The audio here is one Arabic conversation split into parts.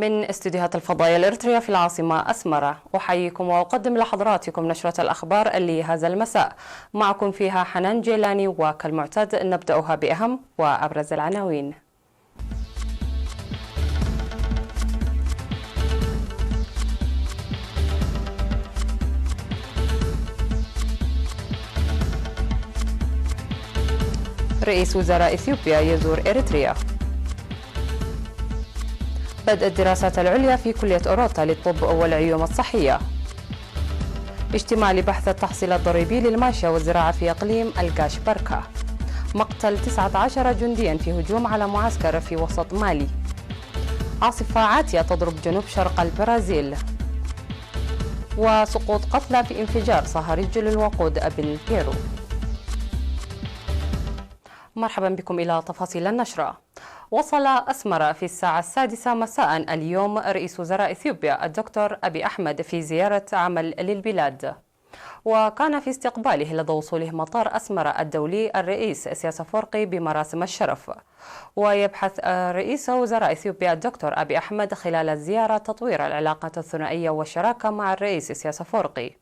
من استديوهات الفضائية الإريترية في العاصمة أسمرة، أحييكم وأقدم لحضراتكم نشرة الأخبار لهذا المساء، معكم فيها حنان جيلاني، وكالمعتاد نبدأها بأهم وأبرز العناوين. رئيس وزراء إثيوبيا يزور إريتريا. بدء الدراسات العليا في كلية أوروتا للطب والعلوم الصحية. اجتماع لبحث التحصيل الضريبي للماشية والزراعة في إقليم القاش بركة. مقتل 19 جنديا في هجوم على معسكر في وسط مالي. عاصفة عاتية تضرب جنوب شرق البرازيل. وسقوط قتلى في انفجار صهريج للوقود بالبيرو. مرحبا بكم إلى تفاصيل النشرة. وصل أسمرة في الساعة 6 مساء اليوم رئيس وزراء إثيوبيا الدكتور أبي أحمد في زيارة عمل للبلاد، وكان في استقباله لدى وصوله مطار أسمرة الدولي الرئيس إسياس أفورقي بمراسم الشرف. ويبحث رئيس وزراء إثيوبيا الدكتور أبي أحمد خلال الزيارة تطوير العلاقات الثنائية والشراكة مع الرئيس إسياس أفورقي.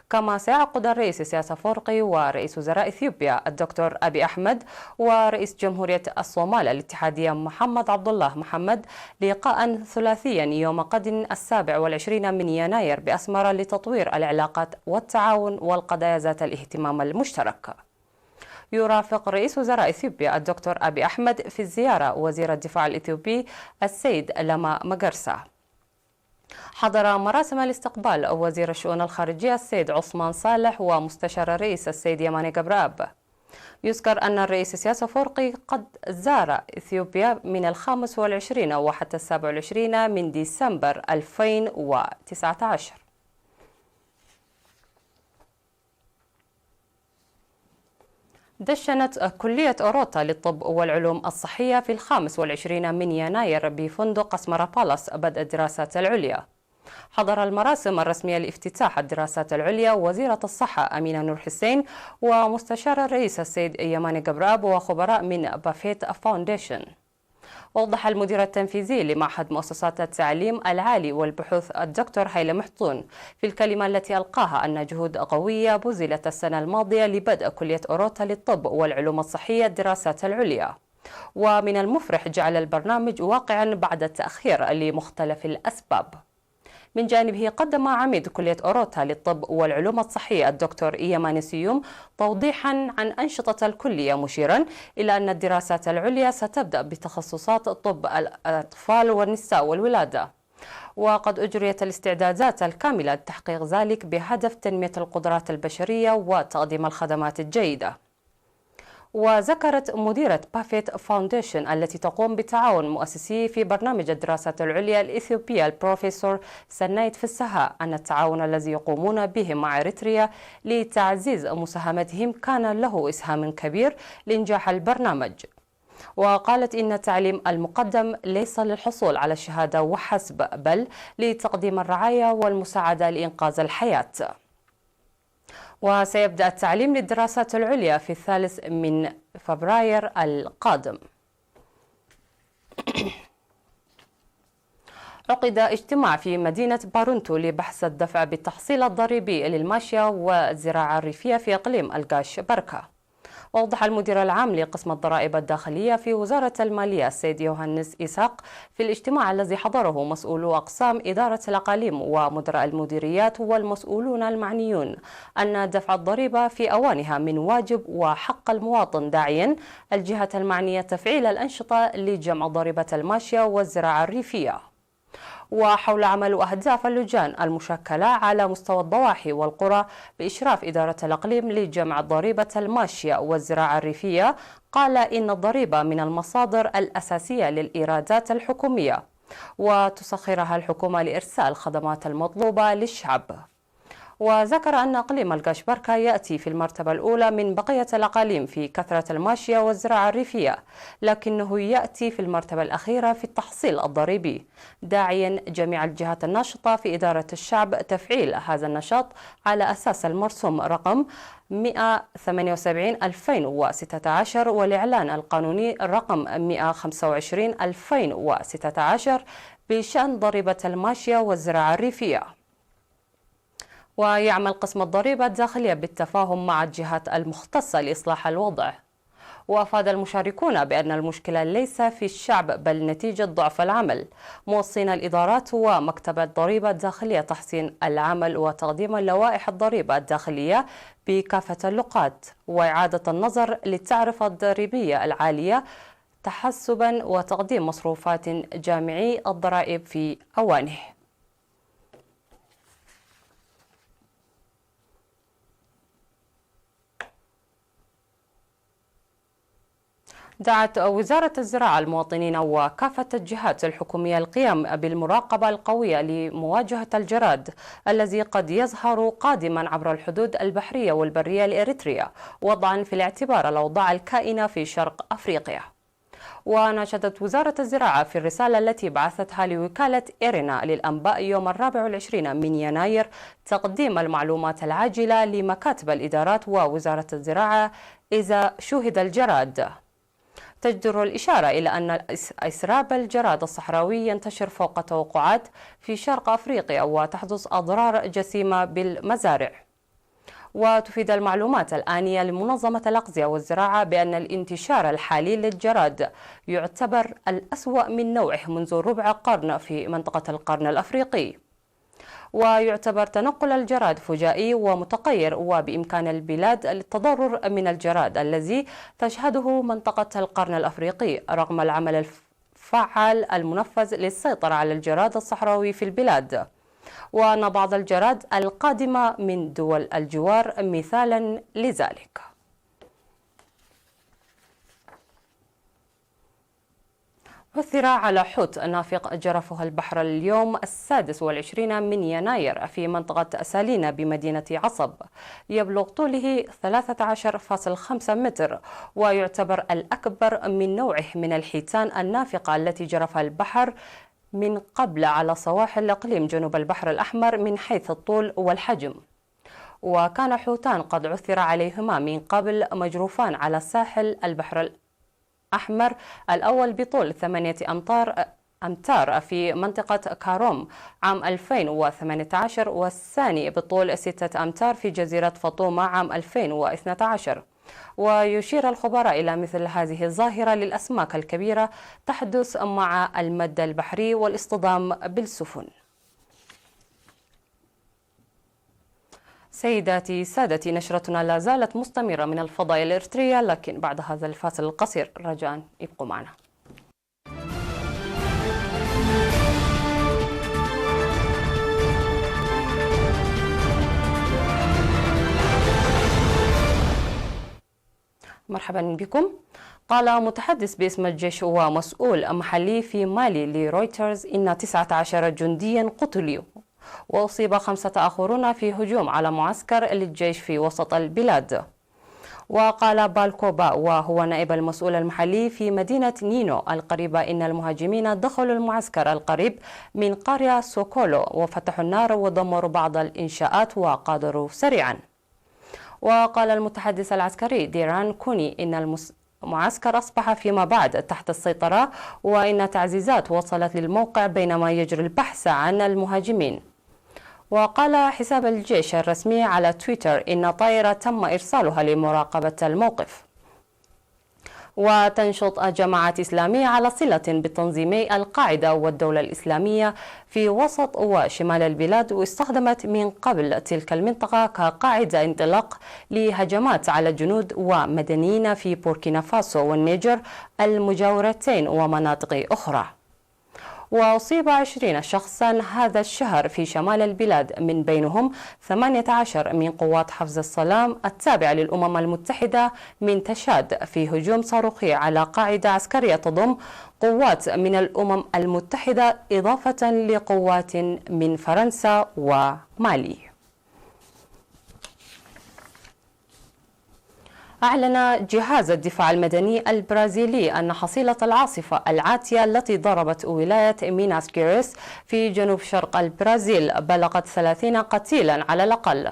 كما سيعقد الرئيس إسياس أفورقي ورئيس وزراء إثيوبيا الدكتور أبي أحمد ورئيس جمهورية الصومال الاتحادية محمد عبد الله محمد لقاء ثلاثيا يوم غد 27 من يناير بأسمرة لتطوير العلاقات والتعاون والقضايا ذات الاهتمام المشترك. يرافق رئيس وزراء إثيوبيا الدكتور أبي أحمد في الزيارة وزير الدفاع الإثيوبي السيد لما مجرسة. حضر مراسم الاستقبال وزير الشؤون الخارجية السيد عثمان صالح ومستشار الرئيس السيد يماني جبراب. يذكر أن الرئيس إسياس أفورقي قد زار إثيوبيا من 25 وحتى 27 من ديسمبر 2019. دشنت كلية أوروتا للطب والعلوم الصحية في 25 من يناير بفندق أسمرة بالاس بدء الدراسات العليا. حضر المراسم الرسمية لافتتاح الدراسات العليا وزيرة الصحة أمينة نور حسين ومستشار الرئيس السيد يماني جبراب وخبراء من بافيت فاونديشن. وضح المدير التنفيذي لمعهد مؤسسات التعليم العالي والبحوث الدكتور هيلة محطون في الكلمة التي ألقاها أن جهود قوية بذلت السنة الماضية لبدء كلية أوروتا للطب والعلوم الصحية الدراسات العليا، ومن المفرح جعل البرنامج واقعا بعد التأخير لمختلف الأسباب. من جانبه قدم عميد كلية أوروتا للطب والعلوم الصحية الدكتور يماني سيوم توضيحا عن أنشطة الكلية، مشيرا إلى أن الدراسات العليا ستبدأ بتخصصات طب الأطفال والنساء والولادة، وقد أجريت الاستعدادات الكاملة لتحقيق ذلك بهدف تنمية القدرات البشرية وتقديم الخدمات الجيدة. وذكرت مديرة بافيت فاونديشن التي تقوم بتعاون مؤسسي في برنامج الدراسات العليا الإثيوبية البروفيسور سنايت فسها أن التعاون الذي يقومون به مع إريتريا لتعزيز مساهمتهم كان له إسهام كبير لإنجاح البرنامج. وقالت إن التعليم المقدم ليس للحصول على الشهادة وحسب، بل لتقديم الرعاية والمساعدة لإنقاذ الحياة. وسيبدأ التعليم للدراسات العليا في 3 من فبراير القادم. عقد اجتماع في مدينة بارونتو لبحث الدفع بالتحصيل الضريبي للماشية والزراعة الريفية في إقليم القاش بركة. وأوضح المدير العام لقسم الضرائب الداخلية في وزارة المالية السيد يوهانس إسحاق في الاجتماع الذي حضره مسؤولو أقسام إدارة الأقاليم ومدراء المديريات والمسؤولون المعنيون أن دفع الضريبة في أوانها من واجب وحق المواطن، داعيا الجهة المعنية تفعيل الأنشطة لجمع ضريبة الماشية والزراعة الريفية. وحول عمل أهداف اللجان المشكلة على مستوى الضواحي والقرى بإشراف إدارة الإقليم لجمع ضريبة الماشية والزراعة الريفية، قال إن الضريبة من المصادر الأساسية للإيرادات الحكومية، وتسخرها الحكومة لإرسال الخدمات المطلوبة للشعب. وذكر أن إقليم القشبركة يأتي في المرتبة الأولى من بقية الأقاليم في كثرة الماشية والزراعة الريفية، لكنه يأتي في المرتبة الأخيرة في التحصيل الضريبي، داعيا جميع الجهات الناشطة في إدارة الشعب تفعيل هذا النشاط على أساس المرسوم رقم 178/2016 والإعلان القانوني رقم 125/2016 بشأن ضريبة الماشية والزراعة الريفية. ويعمل قسم الضريبة الداخلية بالتفاهم مع الجهات المختصة لإصلاح الوضع. وأفاد المشاركون بأن المشكلة ليس في الشعب بل نتيجة ضعف العمل، موصين الإدارات ومكتب الضريبة الداخلية تحسين العمل وتقديم لوائح الضريبة الداخلية بكافة اللغات وإعادة النظر للتعرفة الضريبية العالية تحسبا وتقديم مصروفات جامعي الضرائب في أوانه. دعت وزارة الزراعة المواطنين وكافة الجهات الحكومية القيام بالمراقبة القوية لمواجهة الجراد الذي قد يظهر قادما عبر الحدود البحرية والبرية لإريتريا، وضعا في الاعتبار الأوضاع الكائنة في شرق أفريقيا. وناشدت وزارة الزراعة في الرسالة التي بعثتها لوكالة إيرينا للأنباء يوم 24 من يناير تقديم المعلومات العاجلة لمكاتب الإدارات ووزارة الزراعة إذا شوهد الجراد. تجدر الإشارة إلى أن إسراب الجراد الصحراوي ينتشر فوق توقعات في شرق أفريقيا وتحدث أضرار جسيمة بالمزارع. وتفيد المعلومات الآنية لمنظمة الأغذية والزراعة بأن الانتشار الحالي للجراد يعتبر الأسوأ من نوعه منذ ربع قرن في منطقة القرن الأفريقي، ويعتبر تنقل الجراد فجائي ومتغير، وبإمكان البلاد التضرر من الجراد الذي تشهده منطقة القرن الأفريقي رغم العمل الفعال المنفذ للسيطرة على الجراد الصحراوي في البلاد، وأن بعض الجراد القادمة من دول الجوار مثالا لذلك. عثر على حوت نافق جرفه البحر اليوم 26 من يناير في منطقة سالينا بمدينة عصب، يبلغ طوله 13.5 متر، ويعتبر الأكبر من نوعه من الحيتان النافقة التي جرفها البحر من قبل على سواحل إقليم جنوب البحر الأحمر من حيث الطول والحجم. وكان حوتان قد عثر عليهما من قبل مجروفان على ساحل البحر الأحمر، الأول بطول 8 أمتار في منطقة كاروم عام 2018 والثاني بطول 6 أمتار في جزيرة فاطومة عام 2012. ويشير الخبراء إلى مثل هذه الظاهرة للأسماك الكبيرة تحدث مع المد البحري والاصطدام بالسفن. سيداتي سادتي، نشرتنا لا زالت مستمرة من الفضاء الإريترية، لكن بعد هذا الفاصل القصير رجاء ابقوا معنا. مرحبا بكم. قال متحدث باسم الجيش ومسؤول محلي في مالي لرويترز إن 19 جنديا قتلوا وأصيب 5 آخرون في هجوم على معسكر للجيش في وسط البلاد. وقال بالكوبا وهو نائب المسؤول المحلي في مدينة نينو القريبة إن المهاجمين دخلوا المعسكر القريب من قرية سوكولو وفتحوا النار ودمروا بعض الإنشاءات وقادروا سريعا. وقال المتحدث العسكري ديران كوني إن المعسكر أصبح فيما بعد تحت السيطرة وإن تعزيزات وصلت للموقع بينما يجري البحث عن المهاجمين. وقال حساب الجيش الرسمي على تويتر إن طائرة تم إرسالها لمراقبة الموقف. وتنشط جماعات إسلامية على صلة بتنظيمي القاعدة والدولة الإسلامية في وسط وشمال البلاد، واستخدمت من قبل تلك المنطقة كقاعدة انطلاق لهجمات على جنود ومدنيين في بوركينا فاسو والنيجر المجاورتين ومناطق أخرى. وأصيب 20 شخصا هذا الشهر في شمال البلاد، من بينهم 18 من قوات حفظ السلام التابعة للأمم المتحدة من تشاد في هجوم صاروخي على قاعدة عسكرية تضم قوات من الأمم المتحدة إضافة لقوات من فرنسا ومالي. أعلن جهاز الدفاع المدني البرازيلي أن حصيلة العاصفة العاتية التي ضربت ولاية ميناس جيريس في جنوب شرق البرازيل بلغت 30 قتيلا على الأقل.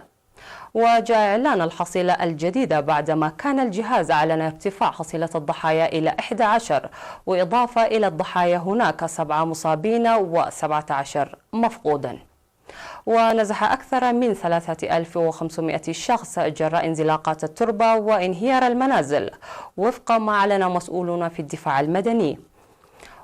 وجاء إعلان الحصيلة الجديدة بعدما كان الجهاز أعلن ارتفاع حصيلة الضحايا إلى 11، وإضافة إلى الضحايا هناك 7 مصابين و17 مفقودا. ونزح أكثر من 3500 شخص جراء انزلاقات التربة وانهيار المنازل وفق ما أعلن مسؤولون في الدفاع المدني.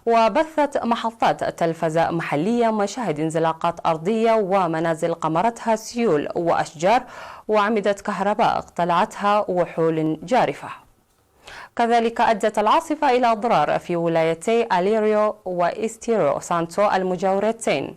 وبثت محطات تلفزة محلية مشاهد انزلاقات أرضية ومنازل قمرتها سيول وأشجار وأعمدة كهرباء اقتلعتها وحول جارفة. كذلك أدت العاصفة إلى أضرار في ولايتي أليريو وإستيرو سانتو المجاورتين.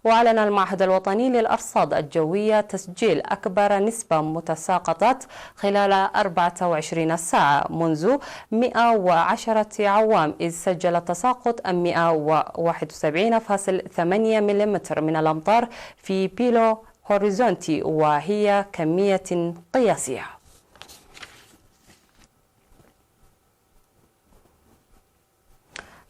وأعلن المعهد الوطني للأرصاد الجوية تسجيل أكبر نسبة متساقطات خلال 24 ساعة منذ 110 عوام، إذ سجل التساقط 171.8 ملم من الأمطار في بيلو هوريزونتي، وهي كمية قياسية.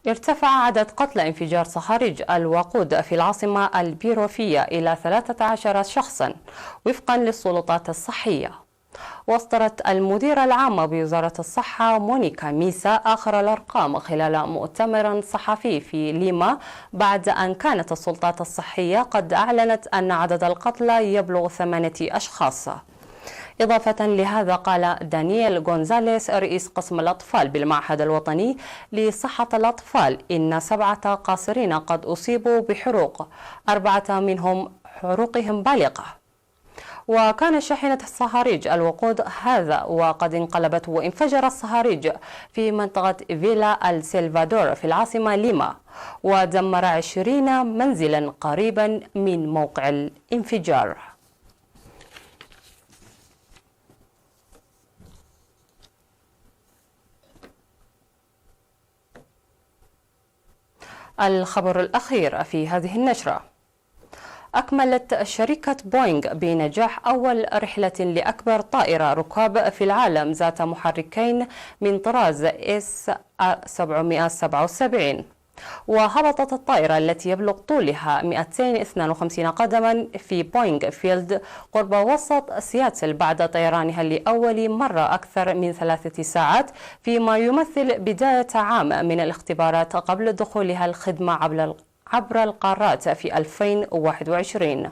ارتفع عدد قتلى انفجار صهاريج الوقود في العاصمة البيروفية إلى 13 شخصا وفقا للسلطات الصحية. واصدرت المديرة العامة بوزارة الصحة مونيكا ميسا آخر الأرقام خلال مؤتمر صحفي في ليما بعد أن كانت السلطات الصحية قد أعلنت أن عدد القتلى يبلغ 8 أشخاص. إضافة لهذا، قال دانييل غونزاليس رئيس قسم الأطفال بالمعهد الوطني لصحة الأطفال إن 7 قاصرين قد أصيبوا بحروق، 4 منهم حروقهم بالغة. وكان شاحنة صهاريج الوقود هذا وقد انقلبت وانفجر الصهاريج في منطقة فيلا السلفادور في العاصمة ليما، ودمر 20 منزلا قريبا من موقع الانفجار. الخبر الأخير في هذه النشرة: أكملت شركة بوينغ بنجاح أول رحلة لأكبر طائرة ركاب في العالم ذات محركين من طراز S-777. وهبطت الطائرة التي يبلغ طولها 252 قدما في بوينغ فيلد قرب وسط سياتل بعد طيرانها لأول مرة أكثر من 3 ساعات، فيما يمثل بداية عام من الاختبارات قبل دخولها الخدمة عبر القارات في 2021.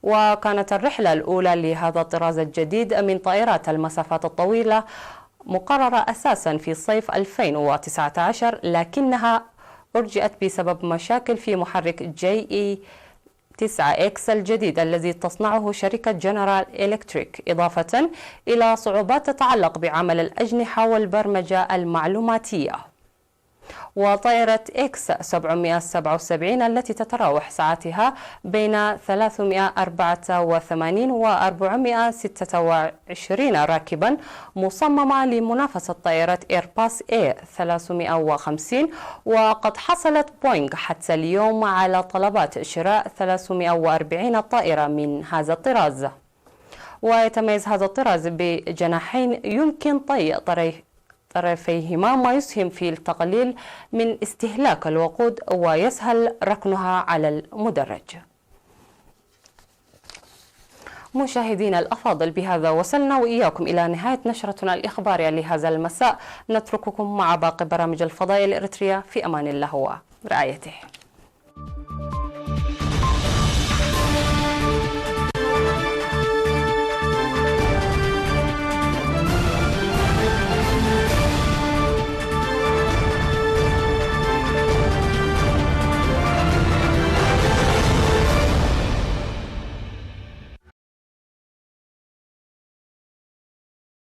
وكانت الرحلة الأولى لهذا الطراز الجديد من طائرات المسافات الطويلة مقررة أساسا في صيف 2019، لكنها أرجئت بسبب مشاكل في محرك JE9X الجديد الذي تصنعه شركة جنرال إلكتريك، إضافة إلى صعوبات تتعلق بعمل الأجنحة والبرمجة المعلوماتية. وطائرة X-777 التي تتراوح ساعاتها بين 384 و 426 راكبا، مصممة لمنافسة طائرة إيرباص A350. وقد حصلت بوينغ حتى اليوم على طلبات شراء 340 طائرة من هذا الطراز. ويتميز هذا الطراز بجناحين يمكن طي طرفيهما، ما يسهم في التقليل من استهلاك الوقود ويسهل ركنها على المدرج. مشاهدينا الأفاضل، بهذا وصلنا وإياكم إلى نهاية نشرتنا الإخبارية لهذا المساء. نترككم مع باقي برامج الفضائية الإريترية في أمان الله ورعايته.